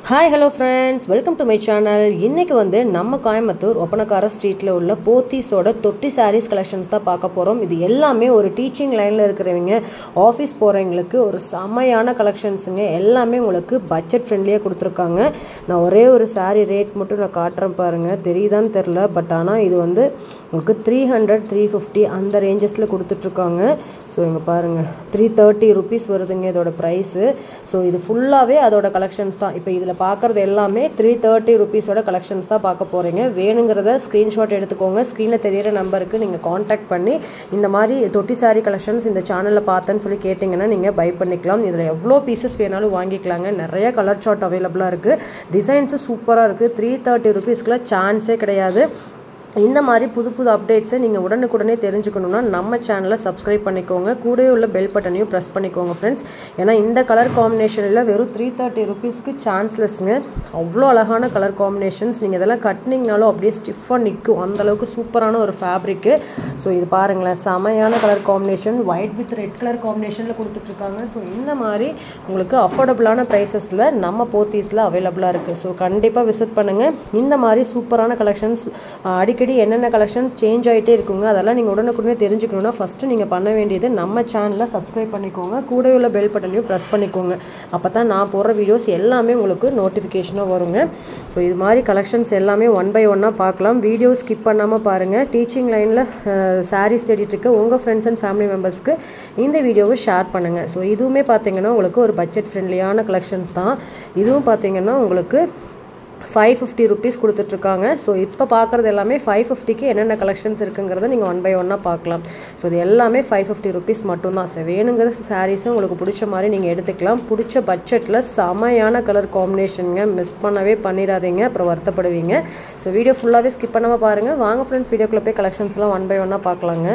Hi, hello friends, welcome to my channel. இன்னைக்கு வந்து நம்ம கோயம்புத்தூர் ஒப்பனக்கார ஸ்ட்ரீட்ல உள்ள போத்தீஸோட தொட்டி sarees collections தான் பார்க்க போறோம். இது எல்லாமே ஒரு டீச்சிங் லைன்ல இருக்கிறவங்க, ஆபீஸ் போறவங்களுக்கு ஒரு செமையான கலெக்ஷன்ஸ்ங்க. எல்லாமே உங்களுக்கு பட்ஜெட் ஃப்ரெண்ட்லியா கொடுத்திருக்காங்க. நான் ஒரே ஒரு saree ரேட் மட்டும் நான் காட்றேன் பாருங்க. தெரியுதான்னு தெரியல, பட் ஆனா இது வந்து உங்களுக்கு 300 350 அந்த ரேஞ்சஸ்ல கொடுத்துட்டு இருக்காங்க. சோ இங்க பாருங்க 330 rupees வருதுங்க இதோட பிரைஸ். சோ இது ஃபுல்லாவே அதோட கலெக்ஷன்ஸ் தான். இப்போ இதுல பார்க்கறது எல்லாமே 330 rupees-ஓட கலெக்ஷன்ஸ் தான் பார்க்க போறீங்க. வேணுங்கிறத ஸ்கிரீன்ஷாட் எடுத்துக்கோங்க. ஸ்கிரீன்ல தெரியற நம்பருக்கு நீங்க காண்டாக்ட் பண்ணி இந்த மாதிரி தொட்டி saree கலெக்ஷன்ஸ் இந்த சேனல்ல பார்த்தேன்னு சொல்லி கேட்டிங்கன்னா நீங்க பை பண்ணிக்கலாம். இதுல எவ்வளோ பீசஸ் வேணாலும் வாங்கிக்கலாங்க. நிறைய கலர் சார்ட் அவைலபிளா இருக்கு. டிசைன்ஸ் சூப்பரா இருக்கு. 330 rupees-க்குள்ள சான்ஸே கிடையாது. இந்த மாதிரி புது புது அப்டேட்ஸை நீங்கள் உடனுக்குடனே தெரிஞ்சுக்கணுன்னா நம்ம சேனலை சப்ஸ்கிரைப் பண்ணிக்கோங்க. கூடவே உள்ள பெல் பட்டனையும் ப்ரெஸ் பண்ணிக்கோங்க ஃப்ரெண்ட்ஸ். ஏன்னா இந்த கலர் காம்பினேஷனில் வெறும் 330 rupees-க்கு சான்ஸ்லெஸ்ங்க. அவ்வளோ அழகான கலர் காம்பினேஷன்ஸ். நீங்கள் இதெல்லாம் கட்டினீங்கனாலும் அப்படியே ஸ்டிஃபாக நிற்கும். அந்தளவுக்கு சூப்பரான ஒரு ஃபேப்ரிக்கு. ஸோ இது பாருங்களேன், செமையான colour combination. White with red colour காம்பினேஷனில் கொடுத்துட்ருக்காங்க. ஸோ இந்த மாதிரி உங்களுக்கு அஃபோர்டபுளான ப்ரைஸஸில் நம்ம போத்தீஸில் அவைலபிளாக இருக்குது. ஸோ கண்டிப்பாக விசிட் பண்ணுங்கள். இந்த மாதிரி சூப்பரான கலெக்ஷன்ஸ் அடிக்கடி என்னென்ன கலெக்ஷன்ஸ் சேஞ்ச் ஆகிட்டே இருக்குங்க. அதெல்லாம் நீங்கள் உடனுக்குடனே தெரிஞ்சுக்கணுன்னா ஃபஸ்ட்டு நீங்கள் பண்ண வேண்டியது நம்ம சேனலை சப்ஸ்கிரைப் பண்ணிக்கோங்க. கூட உள்ள பெல் பட்டனையும் ப்ரெஸ் பண்ணிக்கோங்க. அப்போ தான் நான் போடுற வீடியோஸ் எல்லாமே உங்களுக்கு நோட்டிஃபிகேஷனாக வருங்க. ஸோ இது மாதிரி கலெக்ஷன்ஸ் எல்லாமே ஒன் பை ஒன்னாக பார்க்கலாம். வீடியோ ஸ்கிப் பண்ணாமல் பாருங்கள். டீச்சிங் லைனில் சாரீஸ் தேடிட்டு இருக்க உங்கள் ஃப்ரெண்ட்ஸ் அண்ட் ஃபேமிலி மெம்பர்ஸ்க்கு இந்த வீடியோவை ஷேர் பண்ணுங்கள். ஸோ இதுவுமே பார்த்தீங்கன்னா உங்களுக்கு ஒரு பட்ஜெட் ஃப்ரெண்ட்லியான கலெக்ஷன்ஸ் தான். இதுவும் பார்த்தீங்கன்னா உங்களுக்கு 550 rupees கொடுத்துட்ருக்காங்க. ஸோ இப்போ பார்க்குறது எல்லாமே 550க்கு என்னென்ன கலெக்ஷன்ஸ் இருக்குங்கிறத நீங்கள் ஒன் பை ஒன்னாக பார்க்கலாம். ஸோ இது எல்லாமே 550 rupees மட்டும்தான். ஸோ வேணுங்கிற சாரீஸும் உங்களுக்கு பிடிச்ச மாதிரி நீங்கள் எடுத்துக்கலாம். பிடிச்ச பட்ஜெட்டில் செமையான கலர் காம்பினேஷனுங்க. மிஸ் பண்ணவே பண்ணிடாதீங்க, அப்புறம் வருத்தப்படுவீங்க. ஸோ வீடியோ ஃபுல்லாகவே ஸ்கிப் பண்ணாமல் பாருங்கள். வாங்க ஃப்ரெண்ட்ஸ், வீடியோக்குள்ளே போய் கலெக்ஷன்ஸ்லாம் ஒன் பை ஒன்னாக பார்க்கலாங்க.